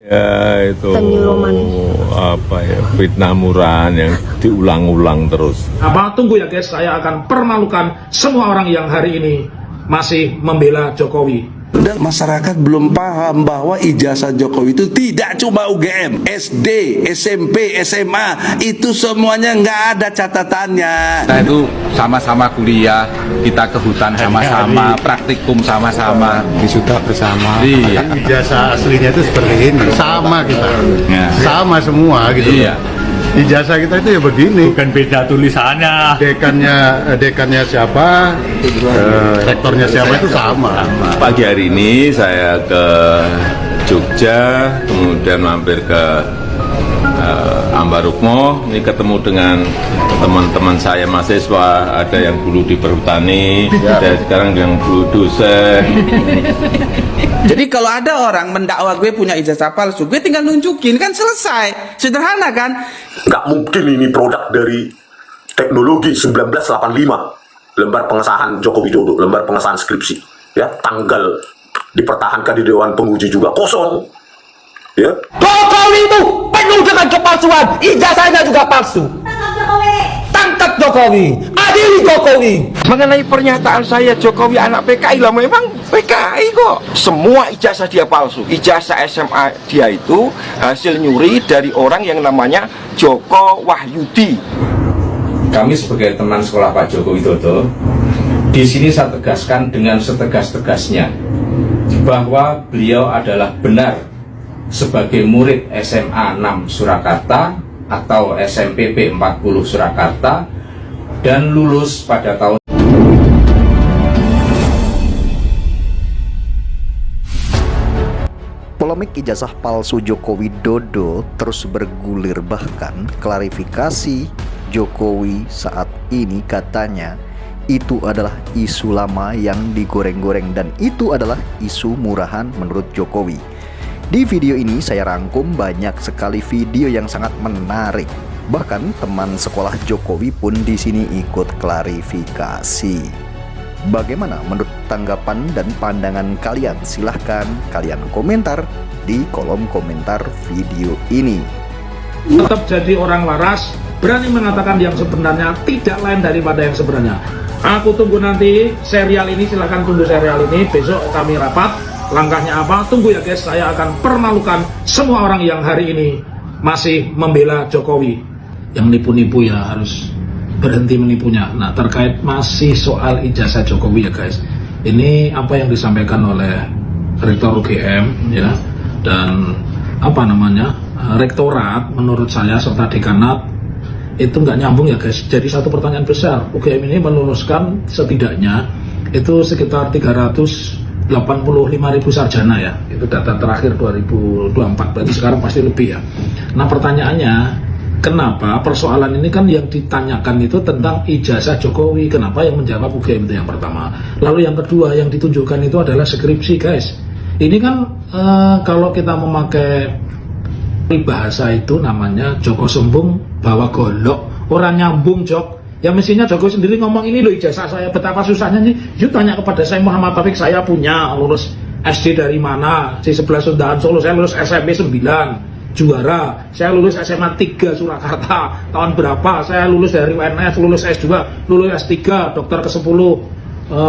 Ya itu Penyuluman. apa ya, fitnah murahan yang diulang-ulang terus. Apa tunggu ya guys, saya akan permalukan semua orang yang hari ini masih membela Jokowi. Dan masyarakat belum paham bahwa ijazah Jokowi itu tidak cuma UGM, SD, SMP, SMA, itu semuanya nggak ada catatannya. Kita itu sama-sama kuliah, kita ke hutan sama-sama, praktikum sama-sama, wisuda bersama. Iya. Ijazah aslinya itu seperti ini, sama kita, Ya. sama semua gitu. Iya. Ijazah kita itu ya begini. Bukan beda tulisannya. Dekannya siapa, rektornya siapa itu sama. Pagi hari ini saya ke Jogja, kemudian mampir ke Ambarukmo, ini ketemu dengan teman-teman saya mahasiswa, ada yang dulu di perhutani, ada sekarang yang dulu dosen. Jadi kalau ada orang mendakwa gue punya ijazah palsu, gue tinggal nunjukin, kan selesai. Sederhana kan? Nggak mungkin ini produk dari teknologi 1985, lembar pengesahan Joko Widodo, lembar pengesahan skripsi, ya, tanggal dipertahankan di Dewan Penguji juga kosong, ya. Jokowi itu penuh dengan kepalsuan, ijazahnya juga palsu. Tangkap Jokowi, adili Jokowi. Mengenai pernyataan saya Jokowi anak PKI lah, memang PKI kok. Semua ijazah dia palsu. Ijazah SMA dia itu hasil nyuri dari orang yang namanya Joko Wahyudi. Kami sebagai teman sekolah Pak Joko Widodo, di sini saya tegaskan dengan setegas-tegasnya bahwa beliau adalah benar sebagai murid SMA 6 Surakarta atau SMPP 40 Surakarta dan lulus pada tahun. Polemik ijazah palsu Joko Widodo terus bergulir, bahkan klarifikasi Jokowi saat ini katanya itu adalah isu lama yang digoreng-goreng dan itu adalah isu murahan menurut Jokowi. Di video ini saya rangkum banyak sekali video yang sangat menarik. Bahkan teman sekolah Jokowi pun di sini ikut klarifikasi. Bagaimana menurut tanggapan dan pandangan kalian? Silahkan kalian komentar di kolom komentar video ini. Tetap jadi orang waras, berani mengatakan yang sebenarnya, tidak lain daripada yang sebenarnya. Aku tunggu nanti serial ini, silahkan tunggu serial ini. Besok kami rapat. Langkahnya apa? Tunggu ya guys, saya akan permalukan semua orang yang hari ini masih membela Jokowi. Yang nipu-nipu ya harus berhenti menipunya. Nah, terkait masih soal ijazah Jokowi ya guys, ini apa yang disampaikan oleh Rektor UGM ya, dan apa namanya, Rektorat menurut saya serta Dekanat itu nggak nyambung ya guys. Jadi satu pertanyaan besar, UGM ini meluluskan setidaknya itu sekitar 385.000 sarjana ya, itu data terakhir 2024, berarti sekarang pasti lebih ya. Nah pertanyaannya, kenapa persoalan ini kan yang ditanyakan itu tentang ijazah Jokowi, kenapa yang menjawab UGM itu yang pertama. Lalu yang kedua yang ditunjukkan itu adalah skripsi guys. Ini kan kalau kita memakai bahasa itu namanya Joko sombong bawa golok, orang nyambung Jok. Ya mestinya Jokowi sendiri ngomong, ini loh ijazah saya, betapa susahnya nih. Yuk tanya kepada saya, Muhammad Taufik, saya punya lulus SD dari mana, di sebelah Sundahan Solo, saya lulus SMP 9 juara, saya lulus SMA 3 Surakarta tahun berapa, saya lulus dari UNS, lulus S2, lulus S3, dokter ke-10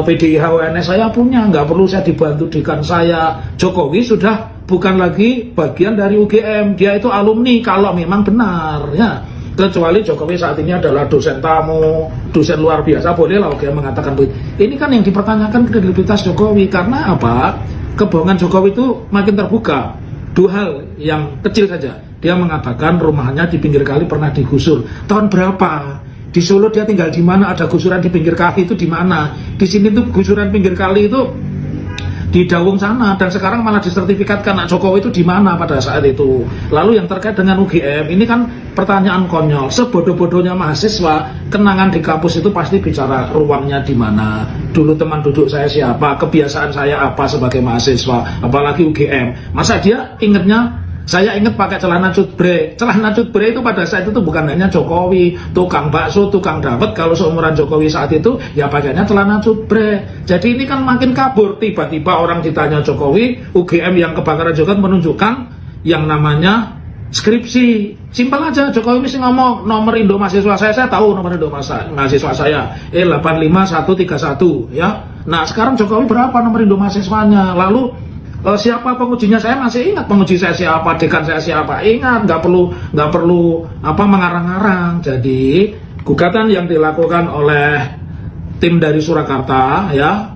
PDIH UNS, saya punya, nggak perlu saya dibantu dekan saya. Jokowi sudah bukan lagi bagian dari UGM, dia itu alumni kalau memang benar ya. Kecuali Jokowi saat ini adalah dosen tamu, dosen luar biasa, bolehlah UGM mengatakan begitu. Ini kan yang dipertanyakan kredibilitas Jokowi, karena apa? Kebohongan Jokowi itu makin terbuka. Dua hal yang kecil saja, dia mengatakan rumahnya di pinggir kali pernah digusur. Tahun berapa? Di Solo dia tinggal di mana? Ada gusuran di pinggir kali itu di mana? Di sini tuh gusuran pinggir kali itu di Dawung sana, dan sekarang malah disertifikatkan anak Jokowi itu di mana pada saat itu. Lalu yang terkait dengan UGM, ini kan pertanyaan konyol. Sebodoh-bodohnya mahasiswa, kenangan di kampus itu pasti bicara ruangnya di mana, dulu teman duduk saya siapa, kebiasaan saya apa sebagai mahasiswa, apalagi UGM. Masa dia ingetnya, saya ingat pakai celana cutbre. Celana cutbre itu pada saat itu bukan hanya Jokowi, tukang bakso, tukang dawet. Kalau seumuran Jokowi saat itu, ya pakainya celana cutbre. Jadi ini kan makin kabur. Tiba-tiba orang ditanya Jokowi, UGM yang kebakaran juga menunjukkan yang namanya skripsi. Simpel aja, Jokowi mesti ngomong nomor Indo mahasiswa saya tahu nomor Indo mahasiswa saya 85131 ya. Nah sekarang Jokowi berapa nomor Indo mahasiswanya, lalu siapa pengujinya, saya masih ingat penguji saya siapa, dekan saya siapa, ingat, nggak perlu mengarang-arang. Jadi gugatan yang dilakukan oleh tim dari Surakarta ya,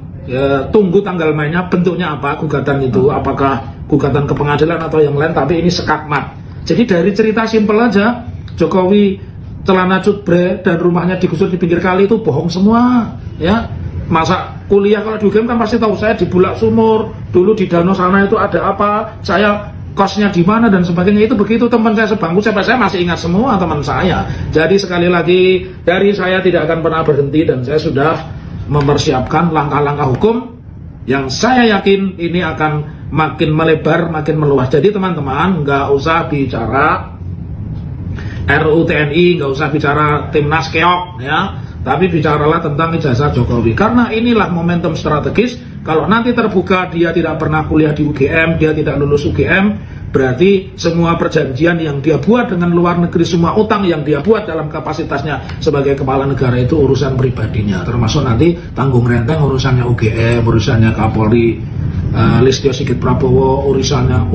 tunggu tanggal mainnya, bentuknya apa gugatan itu, apakah gugatan ke pengadilan atau yang lain, tapi ini sekakmat. Jadi dari cerita simpel aja, Jokowi celana cutbre dan rumahnya digusur di pinggir kali itu bohong semua ya. Masa kuliah kalau di UGM kan pasti tahu, saya di Bulak Sumur, dulu di danau sana itu ada apa, saya kosnya di mana dan sebagainya. Itu begitu teman saya sebangku, saya masih ingat semua teman saya. Jadi sekali lagi, dari saya tidak akan pernah berhenti dan saya sudah mempersiapkan langkah-langkah hukum yang saya yakin ini akan makin melebar, makin meluas. Jadi teman-teman nggak usah bicara RUU TNI, nggak usah bicara Timnas Keok ya, tapi bicaralah tentang ijazah Jokowi, karena inilah momentum strategis. Kalau nanti terbuka dia tidak pernah kuliah di UGM, dia tidak lulus UGM, berarti semua perjanjian yang dia buat dengan luar negeri, semua utang yang dia buat dalam kapasitasnya sebagai kepala negara itu urusan pribadinya, termasuk nanti tanggung renteng urusannya UGM, urusannya Kapolri Listio Sigit Prabowo, urusannya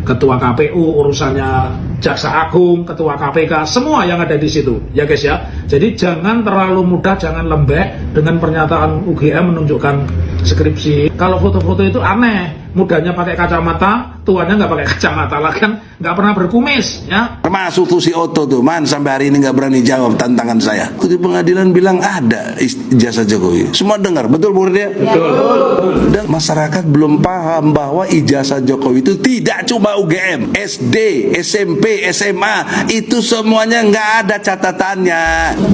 Ketua KPU, urusannya Jaksa Agung, Ketua KPK, semua yang ada di situ, ya guys ya. Jadi jangan terlalu mudah, jangan lembek dengan pernyataan UGM menunjukkan skripsi. Kalau foto-foto itu aneh, mudanya pakai kacamata, tuannya nggak pakai kacamata lah kan, nggak pernah berkumis, ya. Termasuk tuh si Otto tuh, sampai hari ini nggak berani jawab tantangan saya. Di pengadilan bilang ada ijazah Jokowi, semua dengar, betul Bu Ria? Betul. Dan masyarakat belum paham bahwa ijazah Jokowi itu tidak cuma UGM, SD, SMP, SMA, itu semuanya nggak ada catatannya.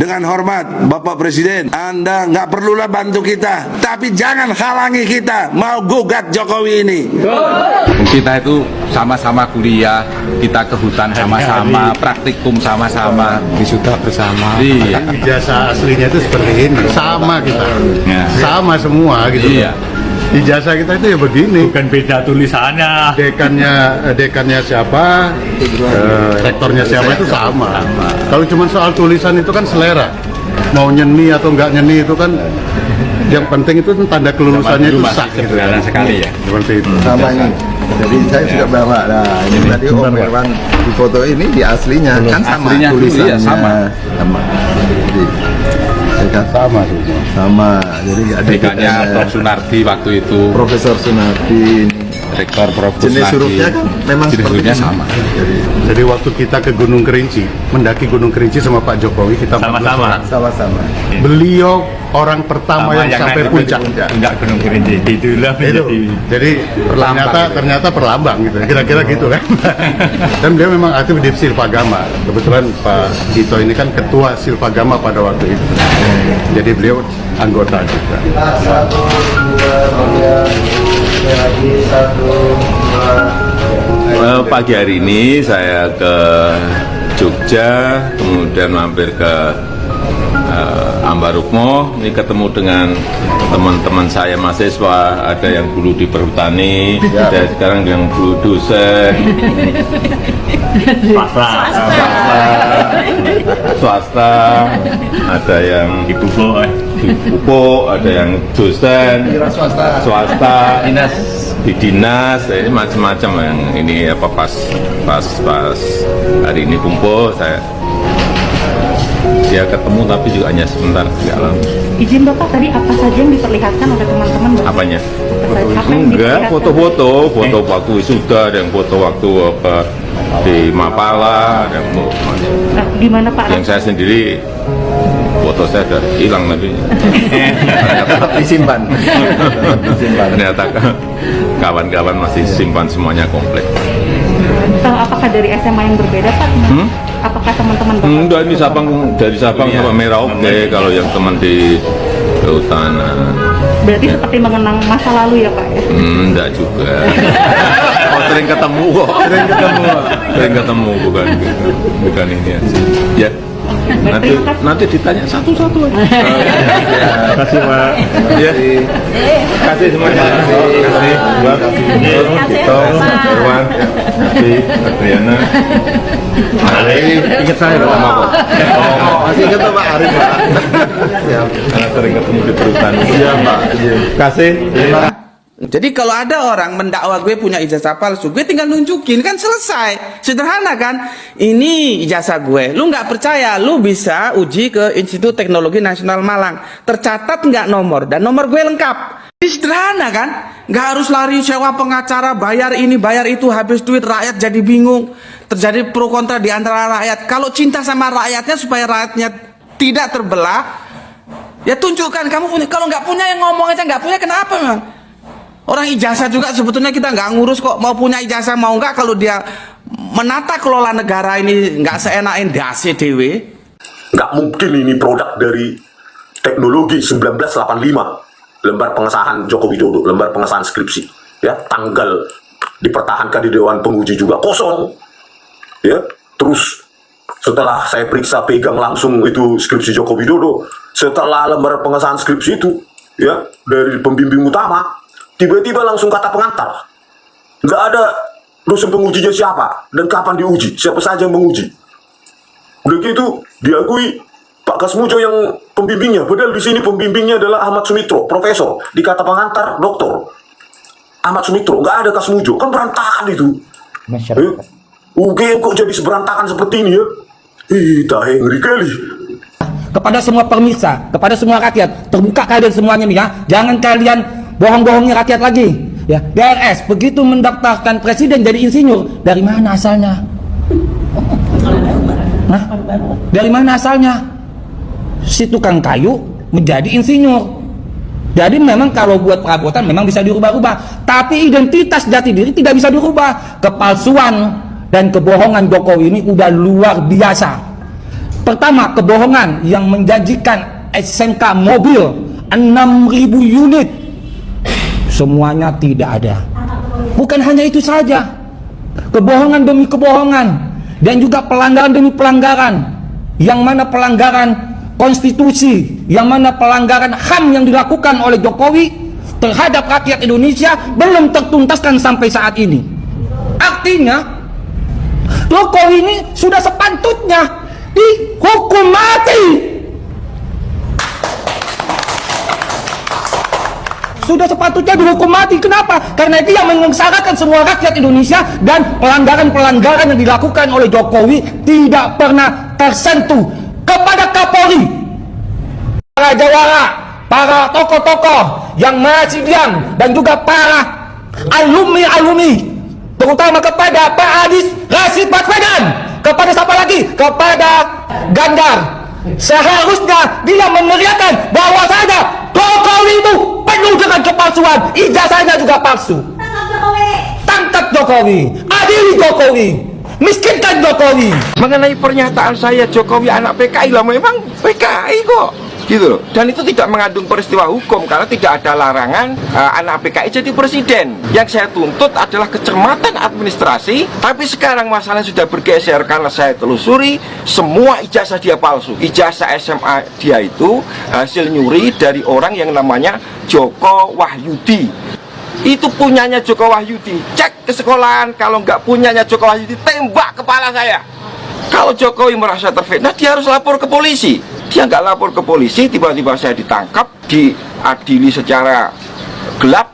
Dengan hormat, Bapak Presiden, Anda nggak perlulah bantu kita, tapi jangan halangi kita mau gugat Jokowi ini. Kita itu sama-sama kuliah, kita ke hutan sama-sama, praktikum sama-sama, wisuda bersama. Iya. Ijazah aslinya itu seperti ini, sama kita, sama semua gitu. Iya. Ijazah kita itu ya begini. Bukan beda tulisannya. Dekannya siapa, rektornya siapa itu sama. Kalau cuma soal tulisan itu kan selera. Mau nyeni atau nggak nyeni itu kan yang penting itu tanda kelulusannya itu sah gitu. Sekali ya. Seperti itu. Sama ini. Jadi saya juga bawa. Nah, ini tadi Om Irwan di foto ini di aslinya kan sama Aslinya tulisannya. sama. Jadi, sama semua. sama. Jadi nggak ada Dekannya Prof. Sunardi waktu itu. Profesor Sunardi. Rektor Prof. Jenis Sunardi. hurufnya kan memang jenis seperti hurufnya ini. sama. Jadi waktu kita ke Gunung Kerinci, mendaki Gunung Kerinci sama Pak Jokowi, kita Sama-sama. Sama-sama. Beliau orang pertama yang sampai naik puncak. Enggak Gunung Kerinci. Itulah menjadi. Jadi ternyata perlambang gitu, kira-kira gitu kan. Dan beliau memang aktif di Silpagama. Kebetulan Pak Tito ini kan ketua Silpagama pada waktu itu. Jadi beliau anggota juga. Pagi hari ini saya ke Jogja, kemudian mampir ke Ambarukmo. Ini ketemu dengan teman-teman saya mahasiswa, ada yang dulu di perhutani, ada sekarang yang dulu dosen, swasta, ada yang di pupuk, ada yang dosen, swasta, di dinas, ini macam-macam yang ini apa pas hari ini kumpul saya. Ya ketemu tapi juga hanya sebentar, tidak lama. Izin Bapak, tadi apa saja yang diperlihatkan oleh teman-teman Bapak? Apanya? Apa yang Enggak, diperlihatkan? foto waktu wisuda, ada yang foto waktu apa di Mapala, ada yang Nah, di mana Pak? yang saya sendiri foto saya sudah hilang tapi Disimpan. ternyata kawan-kawan masih simpan semuanya komplit. Apakah dari SMA yang berbeda Pak? Apakah teman-teman Bapak? Enggak, ini dari Sabang sampai Merauke, kalau yang teman di Kehutanan. Berarti seperti mengenang masa lalu ya Pak? Ya? Enggak juga. Oh, sering ketemu kok. Sering ketemu, bukan ini aja. Ya. Nanti ditanya satu-satu. Terima kasih Pak. Ya. Kasih semuanya. Kasih buat Tito, Irwan, kasih Adriana. Ingat saya pertama Pak. Masih ingat tuh Pak Arif Pak. Siap. Karena sering ketemu di perhutani. Iya Pak. Kasih. Jadi kalau ada orang mendakwa gue punya ijazah palsu, gue tinggal nunjukin, kan selesai. Sederhana kan? Ini ijazah gue. Lu nggak percaya, lu bisa uji ke Institut Teknologi Nasional Malang. Tercatat nggak nomor, dan nomor gue lengkap. Ini sederhana kan? Nggak harus lari sewa pengacara, bayar ini, bayar itu, habis duit, rakyat jadi bingung. Terjadi pro kontra di antara rakyat. Kalau cinta sama rakyatnya supaya rakyatnya tidak terbelah, ya tunjukkan kamu punya. Kalau nggak punya yang ngomong aja, nggak punya kenapa memang? Orang ijazah juga sebetulnya kita nggak ngurus kok, mau punya ijazah mau nggak, kalau dia menata kelola negara ini nggak seenakin dasi dewe. Nggak mungkin ini produk dari teknologi 1985, lembar pengesahan Joko Widodo, lembar pengesahan skripsi, ya, tanggal dipertahankan di Dewan Penguji juga kosong, ya. Terus setelah saya periksa pegang langsung itu skripsi Joko Widodo, setelah lembar pengesahan skripsi itu, ya, dari pembimbing utama, tiba-tiba langsung kata pengantar. Nggak ada dosen pengujinya siapa dan kapan diuji, siapa saja yang menguji. Udah gitu diakui Pak Kasmujo yang pembimbingnya, padahal di sini pembimbingnya adalah Ahmad Sumitro, profesor. Di kata pengantar doktor Ahmad Sumitro, nggak ada Kasmujo, kan berantakan itu. UGM kok jadi seberantakan seperti ini ya? Tahe ngeri kali. Kepada semua pemirsa, kepada semua rakyat, terbuka kalian semuanya nih ya. Jangan kalian bohong-bohongi rakyat lagi. Ya, DRS begitu mendaftarkan presiden jadi insinyur, dari mana asalnya? Nah, dari mana asalnya? Si tukang kayu menjadi insinyur. Jadi memang kalau buat perabotan memang bisa dirubah-rubah, tapi identitas jati diri tidak bisa dirubah. Kepalsuan dan kebohongan Jokowi ini udah luar biasa. Pertama, kebohongan yang menjanjikan SMK mobil 6.000 unit, semuanya tidak ada. Bukan hanya itu saja, kebohongan demi kebohongan, dan juga pelanggaran demi pelanggaran, yang mana pelanggaran konstitusi, yang mana pelanggaran HAM yang dilakukan oleh Jokowi terhadap rakyat Indonesia belum tertuntaskan sampai saat ini. Artinya Jokowi ini sudah sepatutnya dihukum mati. Sudah sepatutnya dihukum mati. Kenapa? Karena itu yang menyengsarakan semua rakyat Indonesia, dan pelanggaran-pelanggaran yang dilakukan oleh Jokowi tidak pernah tersentuh. Kepada Kapolri, para jawara, para tokoh-tokoh yang masih diam, dan juga para alumni-alumni, terutama kepada Pak Adis Rasid Baswedan, kepada siapa lagi? Kepada Ganjar. Seharusnya dia meneriakan bahwa saja Jokowi itu penuh dengan kepalsuan, ijazahnya juga palsu. Tangkap Jokowi, adili Jokowi, miskinkan Jokowi. Mengenai pernyataan saya Jokowi anak PKI, lah memang PKI kok, gitu loh. Dan itu tidak mengandung peristiwa hukum, karena tidak ada larangan anak PKI jadi presiden. Yang saya tuntut adalah kecermatan administrasi. Tapi sekarang masalahnya sudah bergeser, karena saya telusuri semua ijazah dia palsu. Ijazah SMA dia itu hasil nyuri dari orang yang namanya Joko Wahyudi. Itu punyanya Joko Wahyudi. Cek ke sekolahan, kalau nggak punyanya Joko Wahyudi, tembak kepala saya. Kalau Jokowi merasa terfitnah, dia harus lapor ke polisi. Dia nggak lapor ke polisi, tiba-tiba saya ditangkap, diadili secara gelap,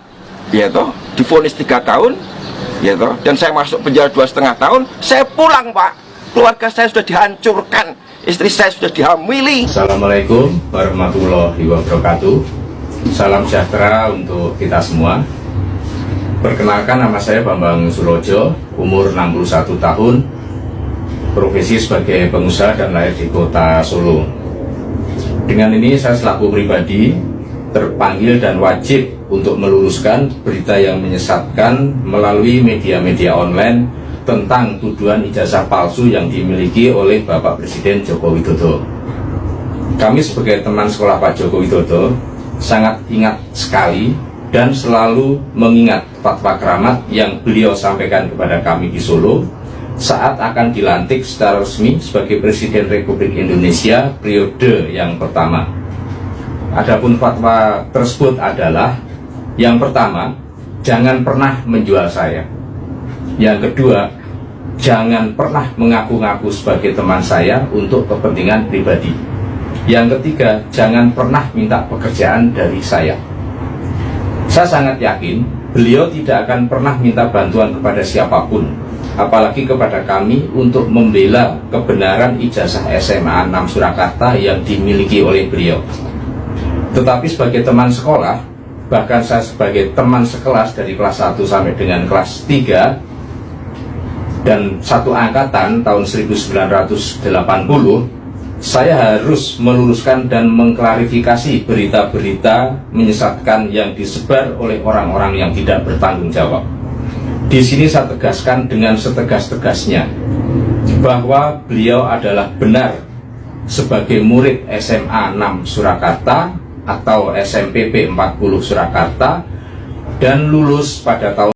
ya toh, divonis 3 tahun, ya toh, dan saya masuk penjara 2,5 tahun. Saya pulang, Pak. Keluarga saya sudah dihancurkan, istri saya sudah dihamili. Assalamualaikum warahmatullahi wabarakatuh. Salam sejahtera untuk kita semua. Perkenalkan, nama saya Bambang Surojo, umur 61 tahun, profesi sebagai pengusaha dan lahir di kota Solo. Dengan ini saya selaku pribadi terpanggil dan wajib untuk meluruskan berita yang menyesatkan melalui media-media online tentang tuduhan ijazah palsu yang dimiliki oleh Bapak Presiden Joko Widodo. Kami sebagai teman sekolah Pak Joko Widodo sangat ingat sekali dan selalu mengingat fatwa keramat yang beliau sampaikan kepada kami di Solo, saat akan dilantik secara resmi sebagai Presiden Republik Indonesia periode yang pertama. Adapun fatwa tersebut adalah, yang pertama, jangan pernah menjual saya. Yang kedua, jangan pernah mengaku-ngaku sebagai teman saya untuk kepentingan pribadi. Yang ketiga, jangan pernah minta pekerjaan dari saya. Saya sangat yakin beliau tidak akan pernah minta bantuan kepada siapapun, apalagi kepada kami, untuk membela kebenaran ijazah SMA 6 Surakarta yang dimiliki oleh beliau. Tetapi sebagai teman sekolah, bahkan saya sebagai teman sekelas dari kelas 1 sampai dengan kelas 3 dan satu angkatan tahun 1980, saya harus meluruskan dan mengklarifikasi berita-berita menyesatkan yang disebar oleh orang-orang yang tidak bertanggung jawab. Di sini saya tegaskan dengan setegas-tegasnya bahwa beliau adalah benar sebagai murid SMA 6 Surakarta atau SMPP 40 Surakarta dan lulus pada tahun